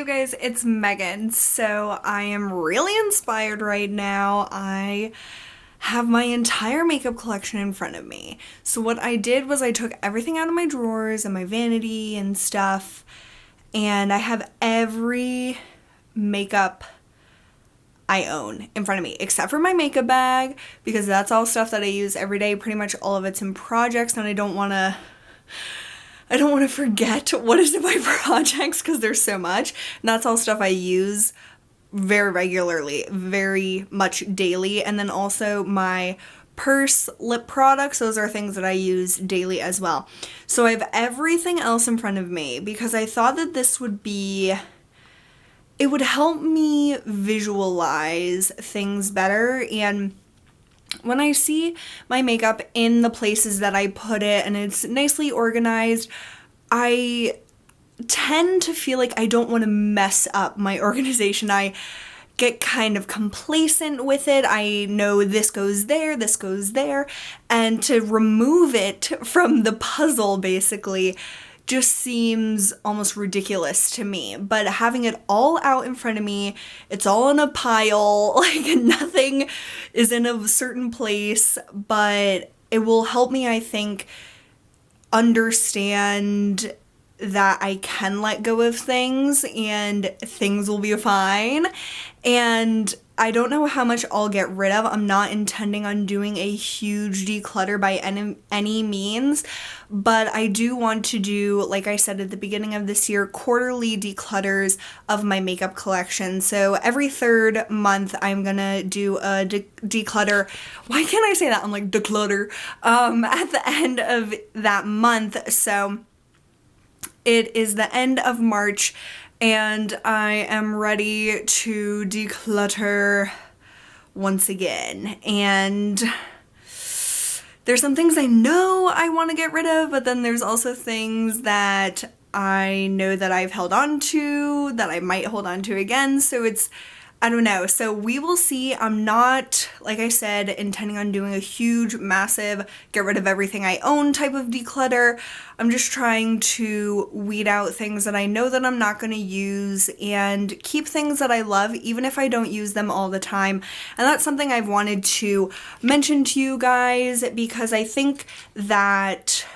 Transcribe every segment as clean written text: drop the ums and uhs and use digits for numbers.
guys, it's Megan. So I am really inspired right now. I have my entire makeup collection in front of me. So what I did was I took everything out of my drawers and my vanity and stuff, and I have every makeup I own in front of me, except for my makeup bag, because that's all stuff that I use every day. Pretty much all of it's in projects, and I don't want to forget what is in my projects because there's so much. And that's all stuff I use very regularly, very much daily. And then also my purse, lip products, those are things that I use daily as well. So I have everything else in front of me because I thought that this would be, it would help me visualize things better. And when I see my makeup in the places that I put it and it's nicely organized, I tend to feel like I don't want to mess up my organization. I get kind of complacent with it. I know this goes there, and to remove it from the puzzle basically just seems almost ridiculous to me. But having it all out in front of me, it's all in a pile, like nothing is in a certain place, but it will help me, I think, understand that I can let go of things and things will be fine. And I don't know how much I'll get rid of. I'm not intending on doing a huge declutter by any means, but I do want to do, like I said at the beginning of this year, quarterly declutters of my makeup collection. So every third month I'm gonna do a declutter. Why can't I say that? I'm like declutter at the end of that month. So it is the end of March and I am ready to declutter once again. And there's some things I know I want to get rid of, but then there's also things that I know that I've held on to, that I might hold on to again. So it's, I don't know. So we will see. I'm not, like I said, intending on doing a huge, massive, get rid of everything I own type of declutter. I'm just trying to weed out things that I know that I'm not going to use and keep things that I love, even if I don't use them all the time. And that's something I've wanted to mention to you guys because I think that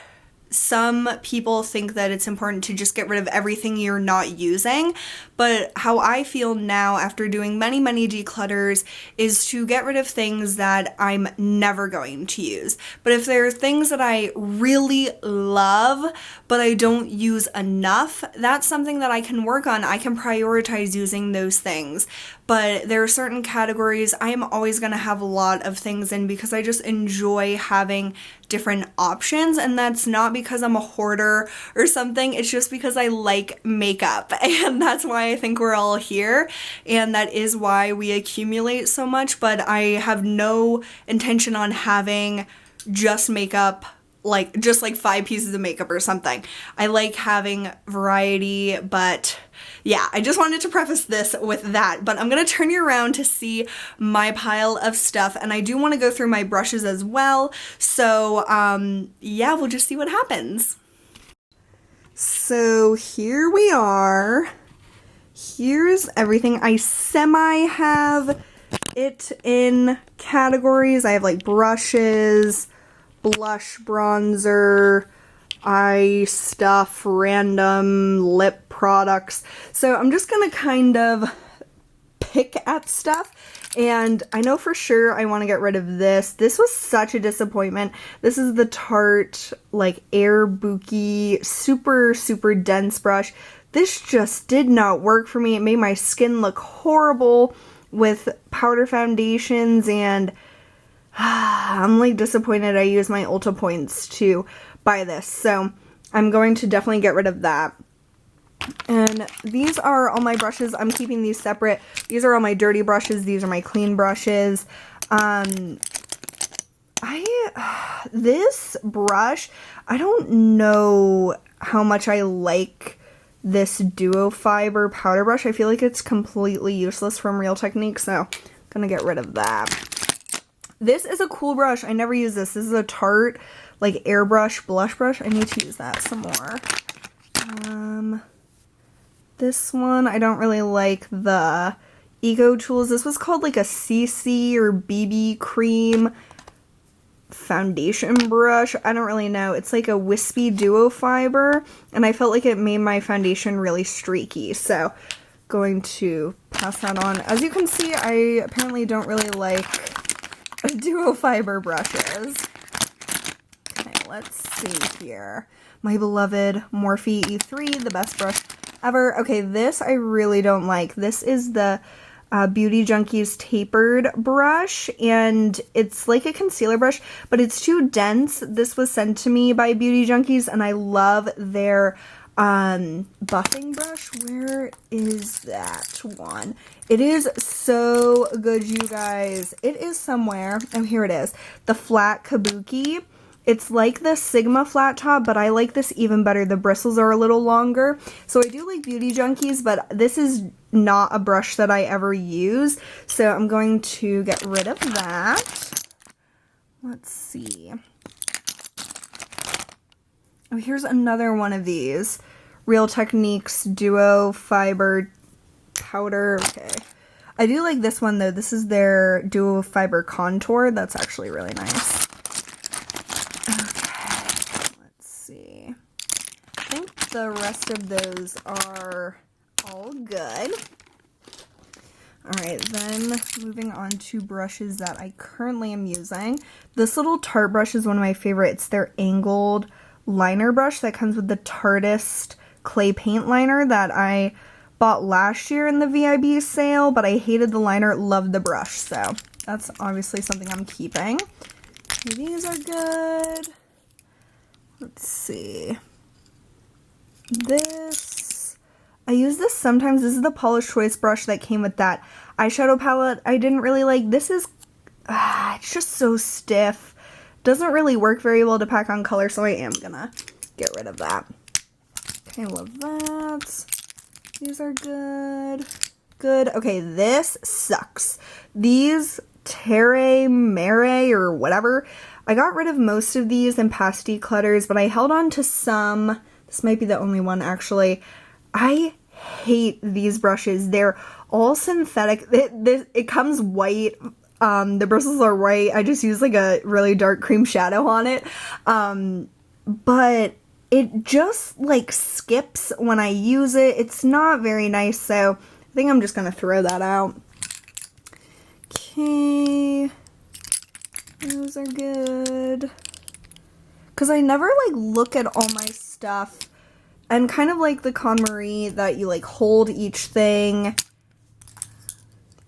some people think that it's important to just get rid of everything you're not using, but how I feel now after doing many declutters is to get rid of things that I'm never going to use. But if there are things that I really love but I don't use enough, that's something that I can work on. I can prioritize using those things. But there are certain categories I'm always going to have a lot of things in because I just enjoy having different options, and that's not because I'm a hoarder or something. It's just because I like makeup, and that's why I think we're all here, and that is why we accumulate so much. But I have no intention on having just makeup, like just like 5 pieces of makeup or something. I like having variety, but yeah, I just wanted to preface this with that. But I'm gonna turn you around to see my pile of stuff, and I do want to go through my brushes as well. So yeah, we'll just see what happens. So here we are. Here's everything. I semi have it in categories. I have like brushes, blush, bronzer, eye stuff, random lip products. So I'm just gonna kind of pick at stuff, and I know for sure I want to get rid of this. This was such a disappointment. This is the Tarte like Air Bookie super dense brush. This just did not work for me. It made my skin look horrible with powder foundations, and I'm like disappointed I used my Ulta points to buy this. So I'm going to definitely get rid of that. And these are all my brushes. I'm keeping these separate. These are all my dirty brushes. These are my clean brushes. This brush, I don't know how much I like this duo fiber powder brush. I feel like it's completely useless from Real Technique, so I'm gonna get rid of that. This is a cool brush. I never use this. This is a Tarte like airbrush blush brush. I need to use that some more. This one, I don't really like the Eco Tools. This was called like a CC or BB cream foundation brush. I don't really know. It's like a wispy duo fiber, and I felt like it made my foundation really streaky. So going to pass that on. As you can see, I apparently don't really like duo fiber brushes. Okay, let's see here. My beloved Morphe E3, the best brush ever. Okay, this I really don't like. This is the Beauty Junkies tapered brush, and it's like a concealer brush, but it's too dense. This was sent to me by Beauty Junkies, and I love their buffing brush. Where is that one? It is so good, you guys. It is somewhere. Oh, here it is. The flat kabuki. It's like the Sigma flat top, but I like this even better. The bristles are a little longer. So I do like Beauty Junkies, but this is not a brush that I ever use. So I'm going to get rid of that. Let's see. Oh, here's another one of these. Real Techniques Duo Fiber Powder. Okay. I do like this one, though. This is their Duo Fiber Contour. That's actually really nice. The rest of those are all good. Alright, then moving on to brushes that I currently am using. This little Tarte brush is one of my favorites. It's their angled liner brush that comes with the Tartist clay paint liner that I bought last year in the VIB sale, but I hated the liner, loved the brush, so that's obviously something I'm keeping. Okay, these are good. Let's see. This, I use this sometimes. This is the Paula's Choice brush that came with that eyeshadow palette I didn't really like. This is, it's just so stiff. Doesn't really work very well to pack on color, so I am gonna get rid of that. Okay, love that. These are good. Good. Okay, this sucks. These Terre Mere or whatever. I got rid of most of these in past declutters, but I held on to some. This might be the only one, actually. I hate these brushes. They're all synthetic. It comes white. The bristles are white. I just use like a really dark cream shadow on it. But it just like skips when I use it. It's not very nice, so I think I'm just going to throw that out. Okay. Those are good. Because I never like look at all my stuff, and kind of like the KonMari that you like hold each thing.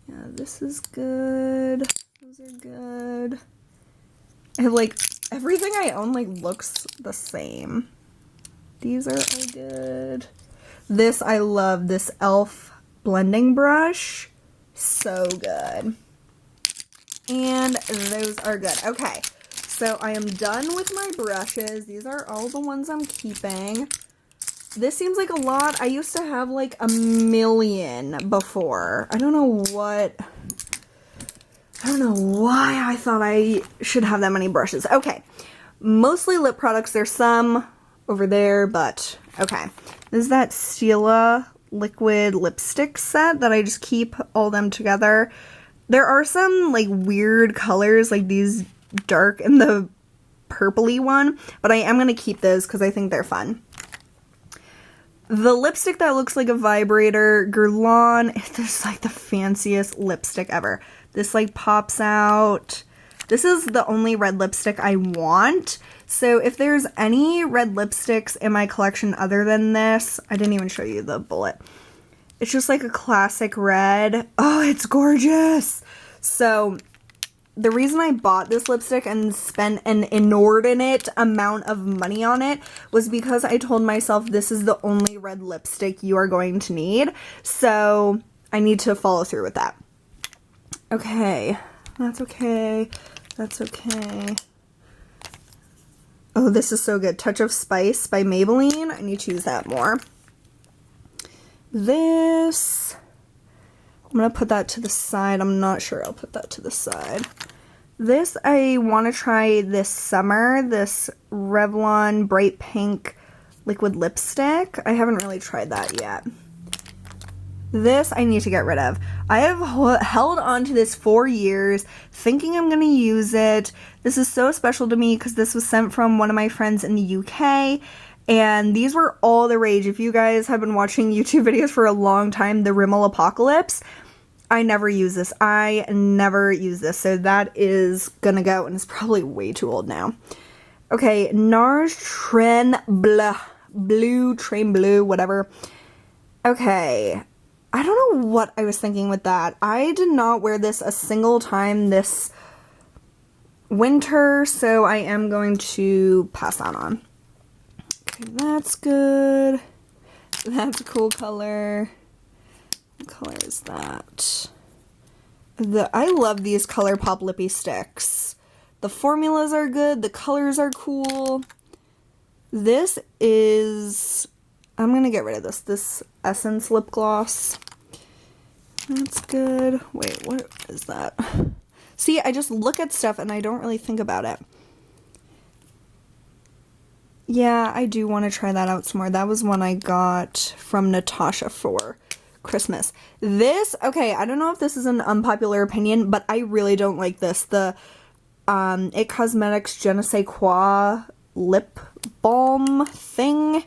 Yeah, this is good. Those are good. I have like everything I own like looks the same. These are all good. This I love, this e.l.f. blending brush. So good. And those are good. Okay. So I am done with my brushes. These are all the ones I'm keeping. This seems like a lot. I used to have like a million before. I don't know why I thought I should have that many brushes. Okay. Mostly lip products. There's some over there, but okay. This is that Stila liquid lipstick set that I just keep all them together. There are some like weird colors, like these dark and the purpley one, but I am going to keep those because I think they're fun. The lipstick that looks like a vibrator, Guerlain, this is like the fanciest lipstick ever. This like pops out. This is the only red lipstick I want. So if there's any red lipsticks in my collection other than this, I didn't even show you the bullet. It's just like a classic red. Oh, it's gorgeous. So the reason I bought this lipstick and spent an inordinate amount of money on it was because I told myself this is the only red lipstick you are going to need. So I need to follow through with that. Okay. That's okay. That's okay. Oh, this is so good. Touch of Spice by Maybelline. I need to use that more. This, I'm going to put that to the side. I'm not sure I'll put that to the side. This, I want to try this summer, this Revlon Bright Pink liquid lipstick. I haven't really tried that yet. This I need to get rid of. I have held on to this for years, thinking I'm going to use it. This is so special to me because this was sent from one of my friends in the UK. And these were all the rage. If you guys have been watching YouTube videos for a long time, the Rimmel Apocalypse, I never use this. I never use this. So that is going to go, and it's probably way too old now. Okay, NARS Train Bleu, Train Bleu, whatever. Okay. I don't know what I was thinking with that. I did not wear this a single time this winter, so I am going to pass that on. Okay, that's good. That's a cool color. What color is that? I love these ColourPop lippy sticks. The formulas are good. The colors are cool. This is... I'm going to get rid of this. This Essence lip gloss. That's good. Wait, what is that? See, I just look at stuff and I don't really think about it. Yeah, I do want to try that out some more. That was one I got from Natasha for Christmas. This, okay, I don't know if this is an unpopular opinion, but I really don't like this. The It Cosmetics Je ne sais quoi lip balm thing.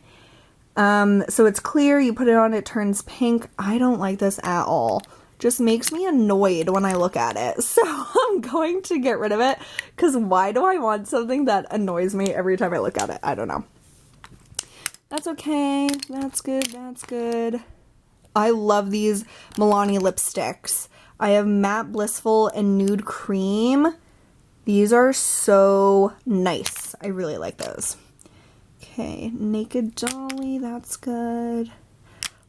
So it's clear, you put it on, it turns pink. I don't like this at all. Just makes me annoyed when I look at it. So I'm going to get rid of it, because why do I want something that annoys me every time I look at it? I don't know. That's okay. That's good. That's good. I love these Milani lipsticks. I have Matte Blissful and Nude Cream. These are so nice. I really like those. Okay, Naked Dolly, that's good.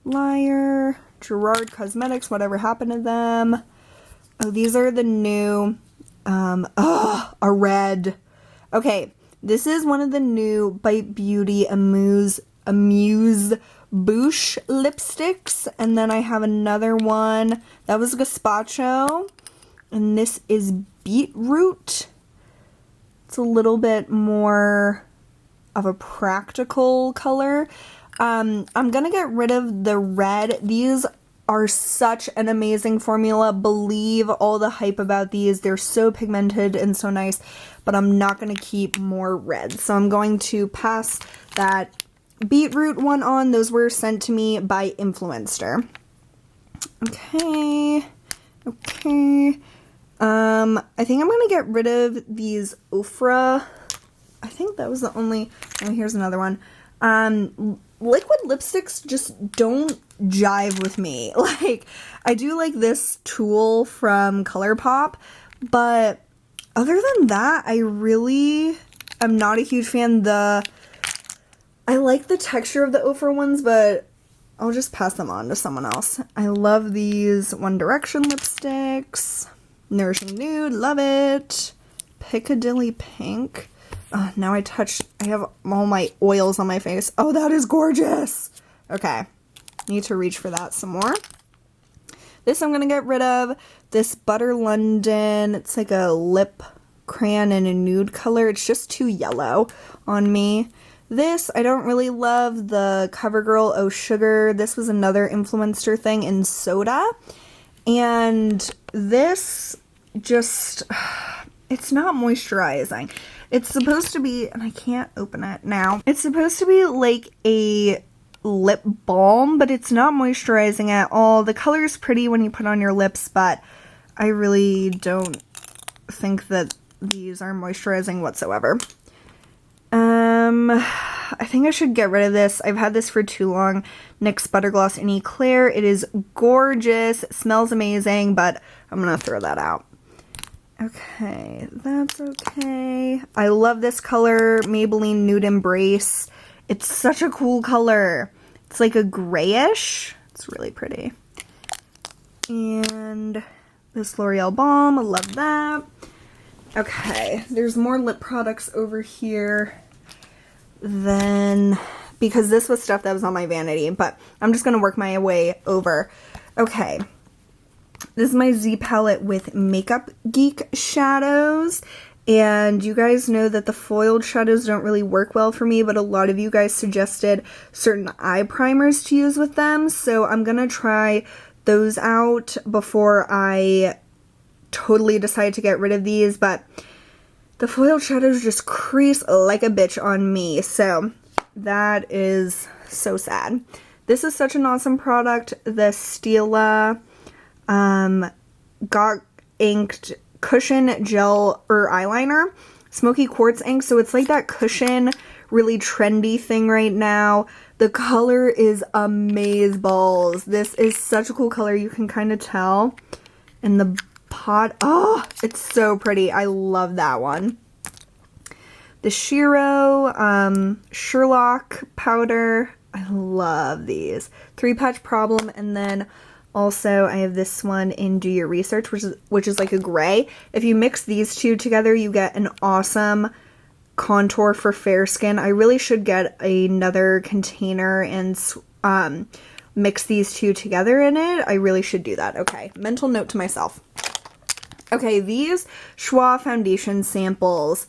Liar, Gerard Cosmetics, whatever happened to them. Oh, these are the new, a red. Okay, this is one of the new Bite Beauty Amuse Bouche lipsticks. And then I have another one. That was Gazpacho. And this is Beetroot. It's a little bit more of a practical color. I'm gonna get rid of the red. These are such an amazing formula. Believe all the hype about these. They're so pigmented and so nice, but I'm not gonna keep more red. So I'm going to pass that Beetroot one on. Those were sent to me by Influenster. Okay. Okay. I think I'm gonna get rid of these Ofra. I think that was the only... Oh, here's another one. Liquid lipsticks just don't jive with me. Like, I do like this Tool from ColourPop, but other than that, I really am not a huge fan. I like the texture of the Ofra ones, but I'll just pass them on to someone else. I love these One Direction lipsticks. Nourishing Nude, love it. Piccadilly Pink. Now I have all my oils on my face. Oh, that is gorgeous. Okay. Need to reach for that some more. This I'm going to get rid of. This Butter London. It's like a lip crayon in a nude color. It's just too yellow on me. This, I don't really love. The CoverGirl Oh Sugar. This was another Influencer thing in soda. And this just... It's not moisturizing. It's supposed to be, and I can't open it now. It's supposed to be like a lip balm, but it's not moisturizing at all. The color is pretty when you put on your lips, but I really don't think that these are moisturizing whatsoever. I think I should get rid of this. I've had this for too long. NYX Butter Gloss in Eclair. It is gorgeous. It smells amazing, but I'm gonna throw that out. Okay, that's okay. I love this color, Maybelline Nude Embrace. It's such a cool color. It's like a grayish. It's really pretty. And this L'Oreal Balm, I love that. Okay, there's more lip products over here than, because this was stuff that was on my vanity, but I'm just gonna work my way over. Okay. This is my Z palette with Makeup Geek shadows, And you guys know that the foiled shadows don't really work well for me, but a lot of you guys suggested certain eye primers to use with them. So I'm gonna try those out before I totally decide to get rid of these. But the foiled shadows just crease like a bitch on me. So that is so sad. This is such an awesome product. The Stila Got Inked Cushion Gel Eyeliner, Smoky Quartz ink. So it's like that cushion, really trendy thing right now. The color is amazeballs. This is such a cool color. You can kind of tell. And the pot, oh, it's so pretty. I love that one. The Shiro Sherlock powder. I love these. 3-patch problem. And then also, I have this one in Do Your Research, which is like a gray. If you mix these two together, you get an awesome contour for fair skin. I really should get another container and mix these two together in it. I really should do that. Okay, mental note to myself. Okay, these Schwa foundation samples.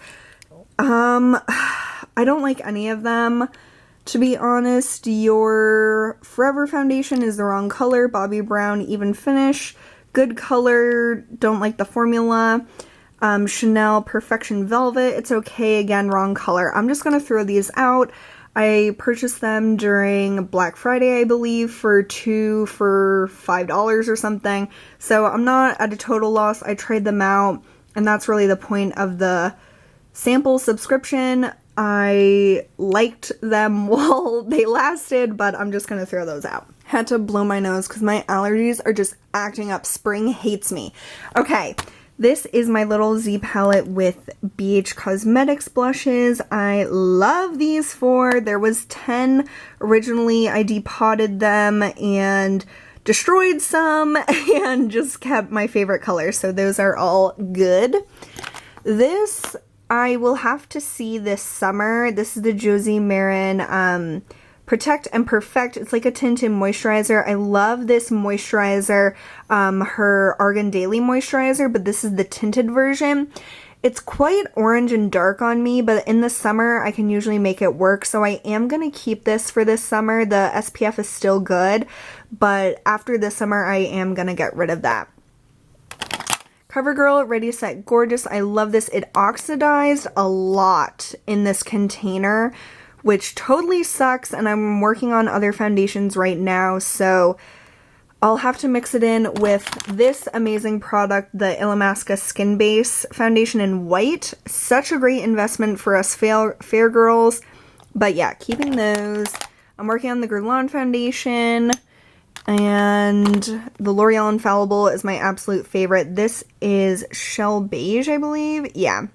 I don't like any of them. To be honest, your Forever foundation is the wrong color. Bobbi Brown, even finish. Good color. Don't like the formula. Chanel Perfection Velvet. It's okay. Again, wrong color. I'm just going to throw these out. I purchased them during Black Friday, I believe, for 2 for $5 or something. So I'm not at a total loss. I tried them out, and that's really the point of the sample subscription. I liked them while they lasted, but I'm just going to throw those out. Had to blow my nose because my allergies are just acting up. Spring hates me. Okay, this is my little Z palette with BH Cosmetics blushes. I love these 4. There was 10 originally. I depotted them and destroyed some and just kept my favorite colors. So those are all good. This I will have to see this summer. This is the Josie Maran Protect and Perfect. It's like a tinted moisturizer. I love this moisturizer, her Argan Daily moisturizer, but this is the tinted version. It's quite orange and dark on me, but in the summer I can usually make it work, so I am going to keep this for this summer. The SPF is still good, but after this summer I am going to get rid of that. CoverGirl Ready Set Gorgeous. I love this. It oxidized a lot in this container, which totally sucks, and I'm working on other foundations right now, so I'll have to mix it in with this amazing product, the Illamasqua Skin Base Foundation in white. Such a great investment for us fair girls, but yeah, keeping those. I'm working on the Guerlain foundation. And the L'Oreal Infallible is my absolute favorite. This is Shell Beige, I believe. Yeah.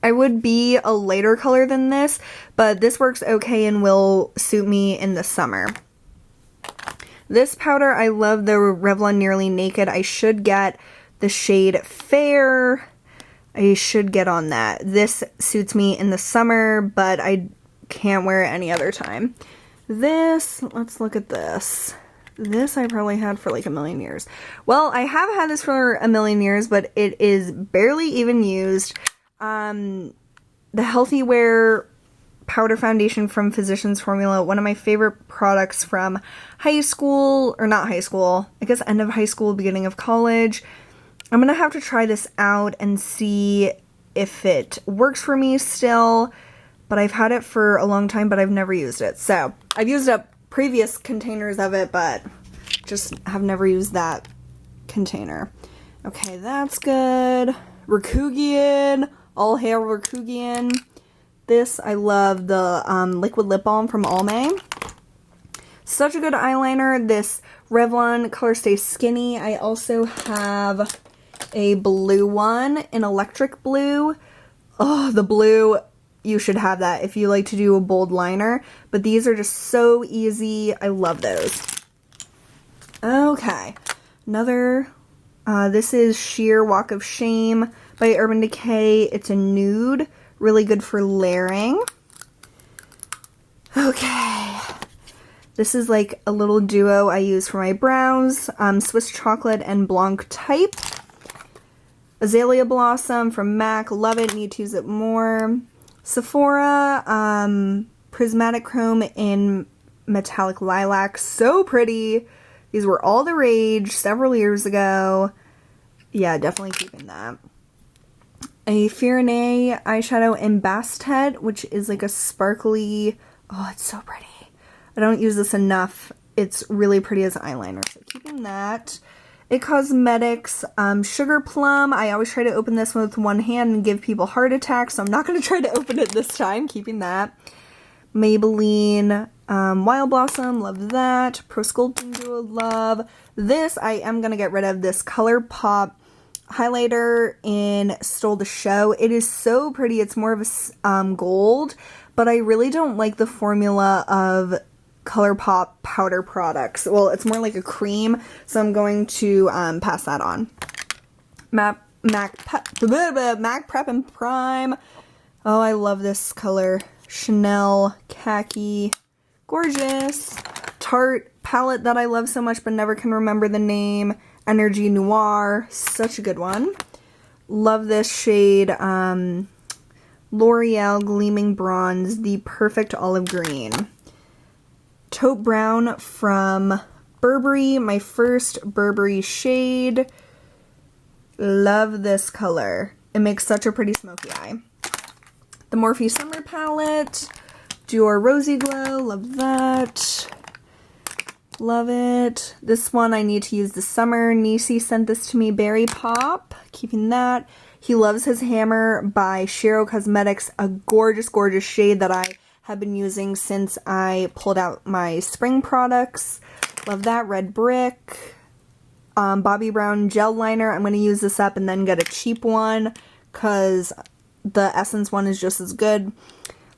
I would be a lighter color than this, but this works okay and will suit me in the summer. This powder, I love the Revlon Nearly Naked. I should get the shade Fair. I should get on that. This suits me in the summer, but I can't wear it any other time. This, let's look at this. This I probably had for like a million years. Well, I have had this for a million years, but it is barely even used. The Healthy Wear Powder Foundation from Physicians Formula, one of my favorite products from high school, or not high school, I guess end of high school, beginning of college. I'm gonna have to try this out and see if it works for me still, but I've had it for a long time, but I've never used it. So, I've used up previous containers of it, but just have never used that container. Okay, that's good. Rikugian, all hail Rikugian. This, I love the liquid lip balm from Almay. Such a good eyeliner. This Revlon Color Stay Skinny. I also have a blue one in electric blue. Oh, the blue, you should have that if you like to do a bold liner. But these are just so easy. I love those. Okay, another, this is Sheer Walk of Shame by Urban Decay. It's a nude, really good for layering. Okay, this is like a little duo I use for my brows, Swiss Chocolate and Blanc Type. Azalea Blossom from MAC. Love it. Need to use it more. Sephora Prismatic Chrome in Metallic Lilac. So pretty. These were all the rage several years ago. Yeah, definitely keeping that. A Firenze eyeshadow in Bastet, which is like a sparkly... Oh, it's so pretty. I don't use this enough. It's really pretty as eyeliner, so keeping that. It Cosmetics Sugar Plum. I always try to open this with one hand and give people heart attacks, so I'm not going to try to open it this time. Keeping that. Maybelline Wild Blossom. Love that. Pro Sculpting Duo. Love. This, I am going to get rid of this ColourPop highlighter in Stole the Show. It is so pretty. It's more of a gold, but I really don't like the formula of ColourPop powder products. Well, it's more like a cream, so I'm going to pass that on. MAC Prep and Prime. Oh, I love this color. Chanel Khaki. Gorgeous. Tarte palette that I love so much but never can remember the name. Energy Noir. Such a good one. Love this shade. L'Oreal Gleaming Bronze. The perfect olive green. Taupe Brown from Burberry. My first Burberry shade. Love this color. It makes such a pretty smoky eye. The Morphe Summer Palette. Dior Rosy Glow. Love that. Love it. This one I need to use this summer. Nisi sent this to me. Berry Pop. Keeping that. He Loves His Hammer by Shiro Cosmetics. A gorgeous, gorgeous shade that I have been using since I pulled out my spring products. Love that. Red Brick. Bobbi Brown Gel Liner. I'm going to use this up and then get a cheap one because the Essence one is just as good.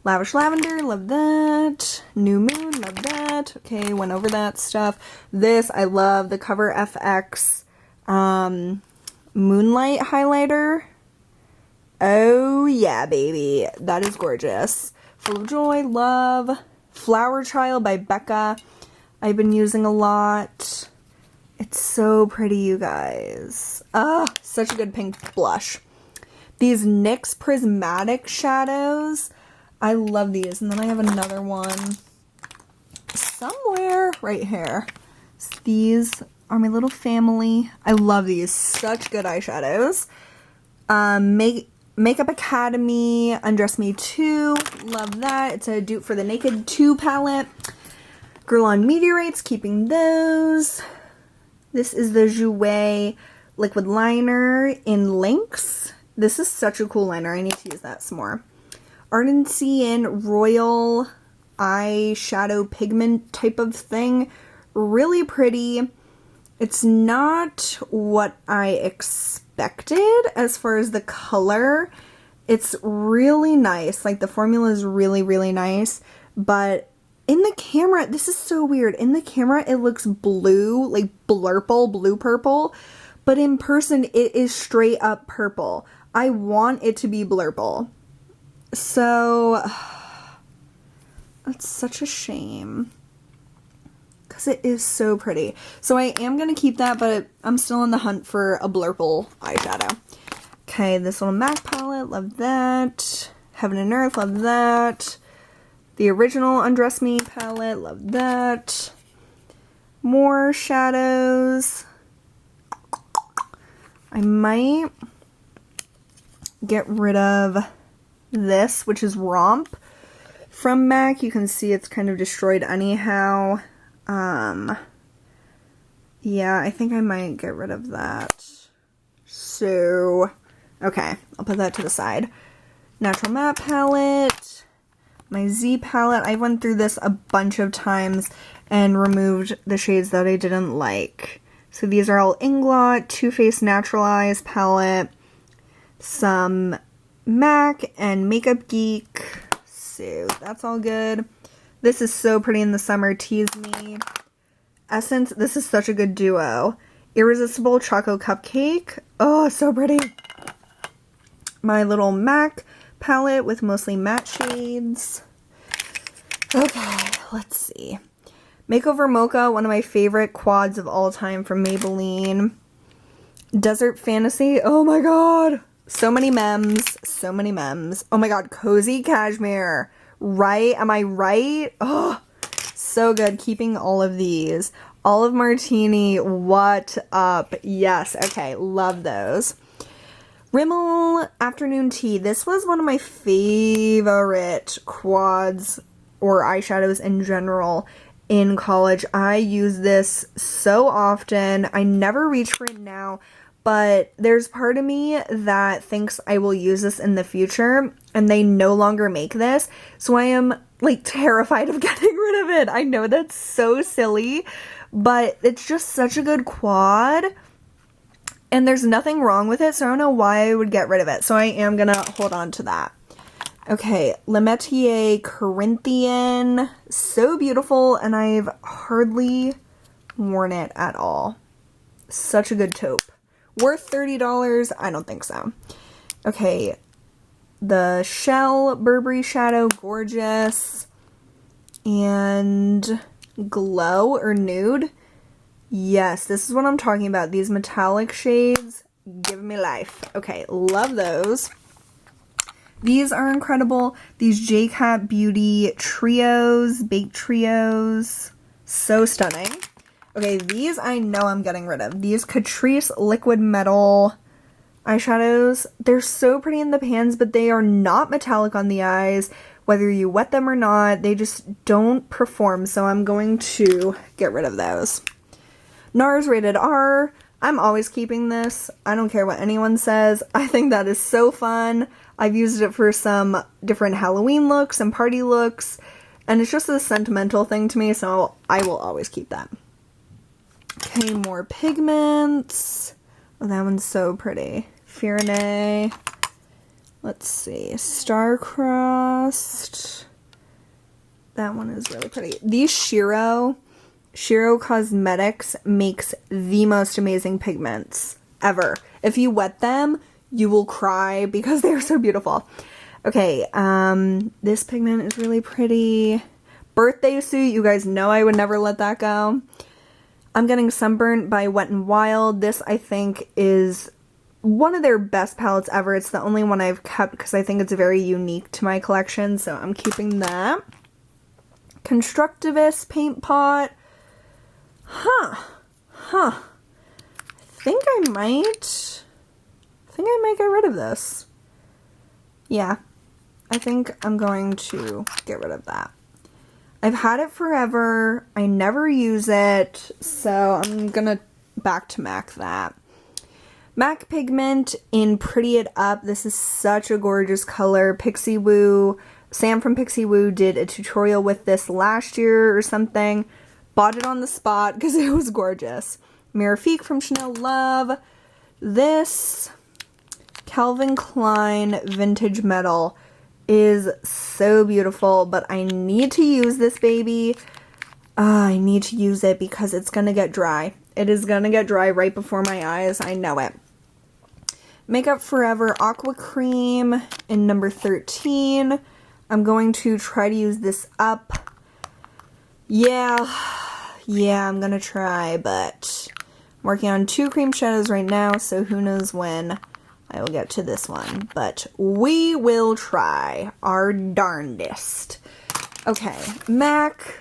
Lavish Lavender, love that. New Moon, love that. Okay, went over that stuff. This, I love the Cover FX Moonlight highlighter. Oh yeah, baby. That is gorgeous. Full of Joy, love. Flower Child by Becca. I've been using a lot. It's so pretty, you guys. Such a good pink blush. These NYX Prismatic Shadows. I love these. And then I have another one somewhere right here. These are my little family. I love these. Such good eyeshadows. Makeup Academy Undress Me 2. Love that. It's a dupe for the Naked 2 palette. Girl on Meteorites. Keeping those. This is the Jouer liquid liner in Lynx. This is such a cool liner. I need to use that some more. Ardency in Royal eyeshadow pigment type of thing. Really pretty. It's not what I expected as far as the color. It's really nice. Like the formula is really, really nice. But in the camera, this is so weird. In the camera, it looks blue, like blurple, blue purple. But in person, it is straight up purple. I want it to be blurple. So, that's such a shame. Because it is so pretty. So I am going to keep that, but I'm still on the hunt for a blurple eyeshadow. Okay, this little MAC palette, love that. Heaven and Earth, love that. The original Undress Me palette, love that. More shadows. I might get rid of this, which is Romp from MAC. You can see it's kind of destroyed anyhow. Yeah, I think I might get rid of that. So, okay, I'll put that to the side. Natural Matte palette. My Z palette. I went through this a bunch of times and removed the shades that I didn't like. So these are all Inglot, Too Faced Naturalized palette, some MAC and Makeup Geek. So that's all good. This is so pretty in the summer. Tease Me. Essence. This is such a good duo. Irresistible Choco Cupcake. Oh, so pretty. My little MAC palette with mostly matte shades. Okay, let's see. Makeover Mocha, one of my favorite quads of all time from Maybelline. Desert Fantasy. Oh my god. So many memes. So many memes. Oh my god. Cozy Cashmere. Right? Am I right? Oh, so good. Keeping all of these. Olive Martini. What up? Yes. Okay. Love those. Rimmel Afternoon Tea. This was one of my favorite quads or eyeshadows in general in college. I use this so often. I never reach for it now, but there's part of me that thinks I will use this in the future and they no longer make this. So I am like terrified of getting rid of it. I know that's so silly, but it's just such a good quad. And there's nothing wrong with it, so I don't know why I would get rid of it. So I am gonna hold on to that. Okay, Le Métier Corinthian. So beautiful, and I've hardly worn it at all. Such a good taupe. Worth $30? I don't think so. Okay, the Shell Burberry Shadow. Gorgeous. And Glow or Nude. Yes, this is what I'm talking about. These metallic shades give me life. Okay, love those. These are incredible. These JCat Beauty Trios, Baked Trios. So stunning. Okay, these I know I'm getting rid of. These Catrice Liquid Metal eyeshadows. They're so pretty in the pans, but they are not metallic on the eyes. Whether you wet them or not, they just don't perform. So I'm going to get rid of those. NARS Rated R. I'm always keeping this. I don't care what anyone says. I think that is so fun. I've used it for some different Halloween looks and party looks. And it's just a sentimental thing to me, so I will always keep that. Okay, more pigments. Oh, that one's so pretty. Firenze. Let's see. Starcrossed. That one is really pretty. These Shiro Cosmetics makes the most amazing pigments ever. If you wet them, you will cry because they're so beautiful. Okay, this pigment is really pretty. Birthday Suit, you guys know I would never let that go. I'm getting Sunburnt by Wet n Wild. This, I think, is one of their best palettes ever. It's the only one I've kept because I think it's very unique to my collection, so I'm keeping that. Constructivist Paint Pot. I think I might get rid of this. Yeah, I think I'm going to get rid of that. I've had it forever. I never use it, so I'm gonna back to MAC that. MAC Pigment in Pretty It Up. This is such a gorgeous color. Pixie Woo. Sam from Pixie Woo did a tutorial with this last year or something. Bought it on the spot because it was gorgeous. Mirifique from Chanel Love. This Calvin Klein Vintage Metal is so beautiful, but I need to use this baby. I need to use it because it's going to get dry. It is going to get dry right before my eyes. I know it. Makeup Forever Aqua Cream in number 13. I'm going to try to use this up. Yeah, I'm gonna try, but I'm working on 2 cream shadows right now, so who knows when I will get to this one. But we will try our darndest. Okay, MAC,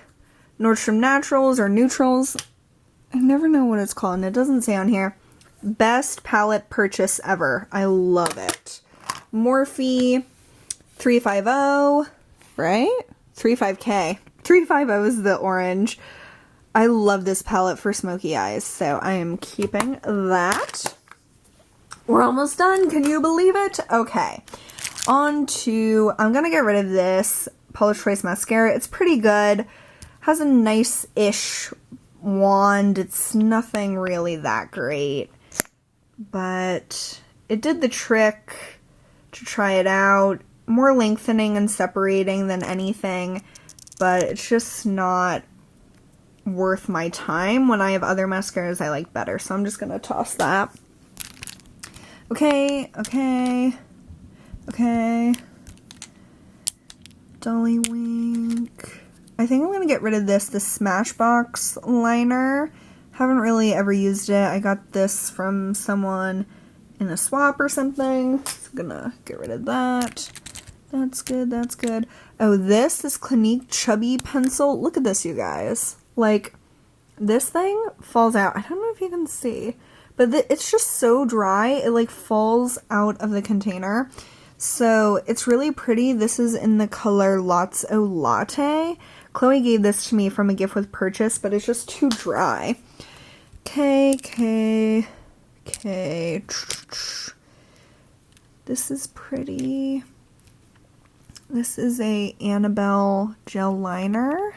Nordstrom Naturals or Neutrals. I never know what it's called, and it doesn't say on here. Best palette purchase ever. I love it. Morphe 350, right? 35K. 350 is the orange. I love this palette for smoky eyes, so I am keeping that. We're almost done. Can you believe it? Okay. On to, I'm going to get rid of this Paula's Choice mascara. It's pretty good. Has a nice-ish wand. It's nothing really that great, but it did the trick to try it out. More lengthening and separating than anything, but it's just not worth my time when I have other mascaras I like better, so I'm just gonna toss that. Okay. Dolly Wink. I think I'm gonna get rid of this, the Smashbox liner. Haven't really ever used it. I got this from someone in a swap or something. So I'm gonna get rid of that. That's good, that's good. Oh, this Clinique Chubby Pencil. Look at this, you guys. Like, this thing falls out. I don't know if you can see, but it's just so dry. It like falls out of the container. So it's really pretty. This is in the color Lots O Latte. Chloe gave this to me from a gift with purchase, but it's just too dry. Okay. This is pretty. This is a Annabelle gel liner.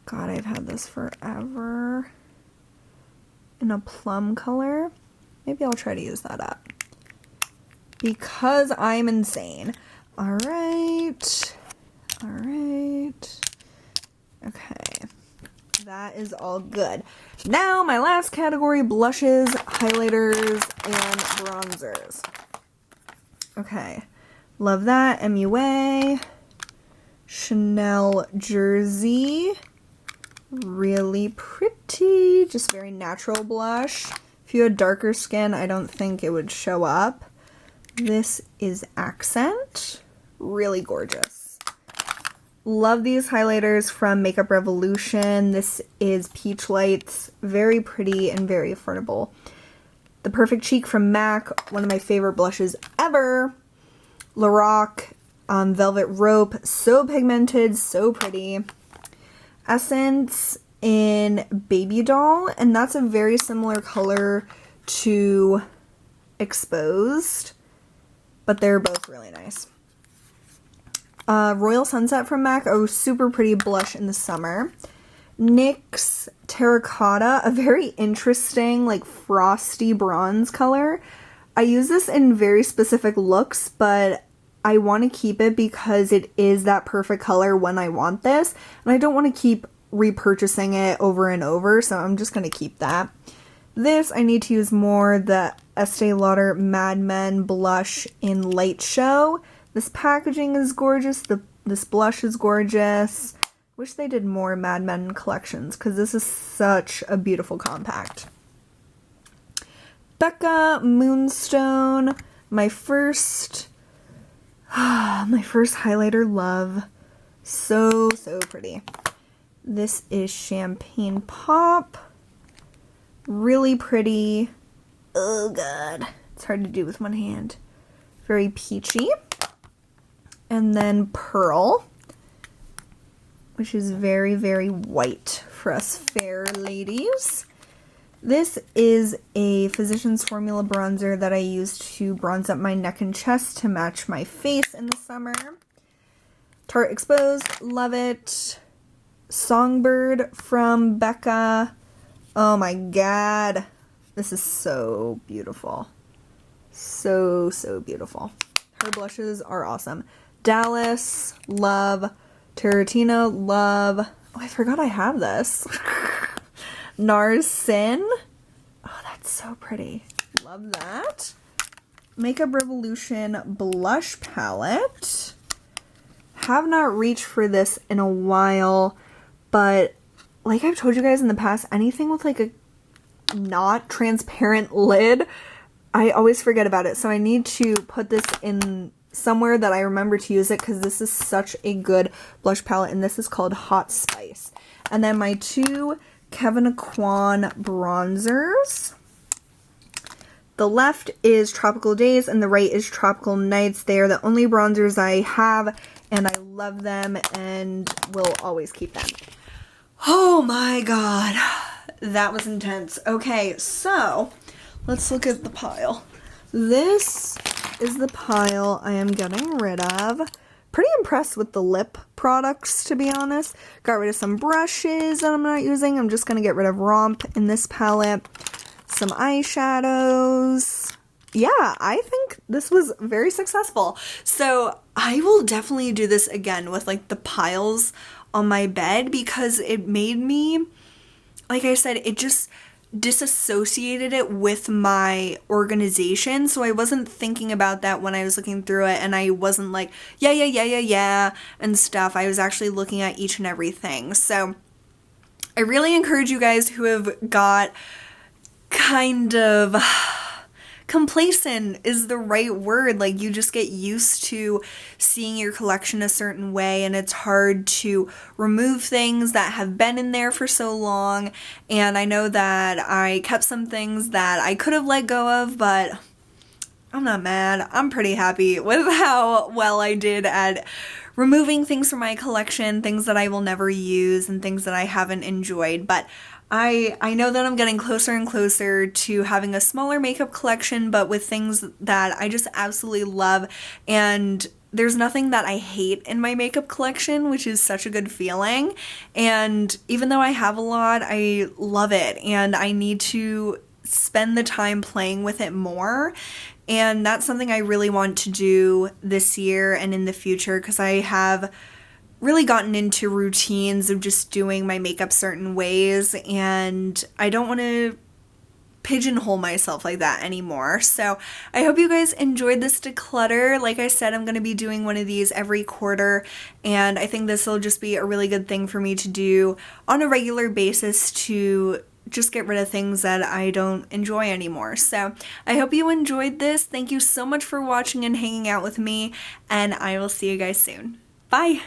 God, I've had this forever. In a plum color. Maybe I'll try to use that up. Because I'm insane. Alright. Okay. That is all good. Now, my last category, blushes, highlighters, and bronzers. Okay. Love that. MUA. Chanel Jersey. Really pretty. Just very natural blush. If you had darker skin, I don't think it would show up. This is Accent. Really gorgeous. Love these highlighters from Makeup Revolution. This is Peach Lights. Very pretty and very affordable. The Perfect Cheek from MAC. One of my favorite blushes ever. Lorac Velvet Rope. So pigmented. So pretty. Essence in Baby Doll. And that's a very similar color to Exposed. But they're both really nice. Royal Sunset from MAC. Oh, super pretty blush in the summer. NYX Terracotta. A very interesting, like, frosty bronze color. I use this in very specific looks, but I want to keep it because it is that perfect color when I want this. And I don't want to keep repurchasing it over and over, so I'm just going to keep that. This, I need to use more, the Estee Lauder Mad Men blush in Light Show. This packaging is gorgeous. This blush is gorgeous. Wish they did more Mad Men collections because this is such a beautiful compact. Becca Moonstone, my first highlighter love. So pretty. This is Champagne Pop. Really pretty. Oh god. It's hard to do with one hand. Very peachy. And then Pearl, which is very, very white for us fair ladies. This is a Physicians Formula bronzer that I use to bronze up my neck and chest to match my face in the summer. Tarte Exposed, love it. Songbird from Becca. Oh my god. This is so beautiful. So beautiful. Her blushes are awesome. Dallas, love. Tarantino, love. Oh, I forgot I have this. NARS Sin. Oh, that's so pretty. Love that. Makeup Revolution blush palette. Have not reached for this in a while, but like I've told you guys in the past, anything with like a not transparent lid, I always forget about it. So I need to put this in somewhere that I remember to use it because this is such a good blush palette, and this is called Hot Spice. And then my two Kevyn Aucoin bronzers. The left is Tropical Days and the right is Tropical Nights. They are the only bronzers I have, and I love them and will always keep them. Oh my god, that was intense. Okay, so let's look at the pile. This is the pile I am getting rid of. Pretty impressed with the lip products, to be honest. Got rid of some brushes that I'm not using. I'm just going to get rid of Romp in this palette. Some eyeshadows. Yeah, I think this was very successful. So I will definitely do this again with like the piles on my bed because it made me, like I said, it just disassociated it with my organization, so I wasn't thinking about that when I was looking through it, and I wasn't like yeah and stuff. I was actually looking at each and everything. So I really encourage you guys who have got kind of complacent is the right word. Like, you just get used to seeing your collection a certain way, and it's hard to remove things that have been in there for so long. And I know that I kept some things that I could have let go of, but I'm not mad. I'm pretty happy with how well I did at removing things from my collection, things that I will never use and things that I haven't enjoyed. But I know that I'm getting closer and closer to having a smaller makeup collection, but with things that I just absolutely love. And there's nothing that I hate in my makeup collection, which is such a good feeling. And even though I have a lot, I love it, and I need to spend the time playing with it more. And that's something I really want to do this year and in the future, because I have really gotten into routines of just doing my makeup certain ways, and I don't want to pigeonhole myself like that anymore. So I hope you guys enjoyed this declutter. Like I said, I'm going to be doing one of these every quarter, and I think this will just be a really good thing for me to do on a regular basis to just get rid of things that I don't enjoy anymore. So I hope you enjoyed this. Thank you so much for watching and hanging out with me, and I will see you guys soon. Bye!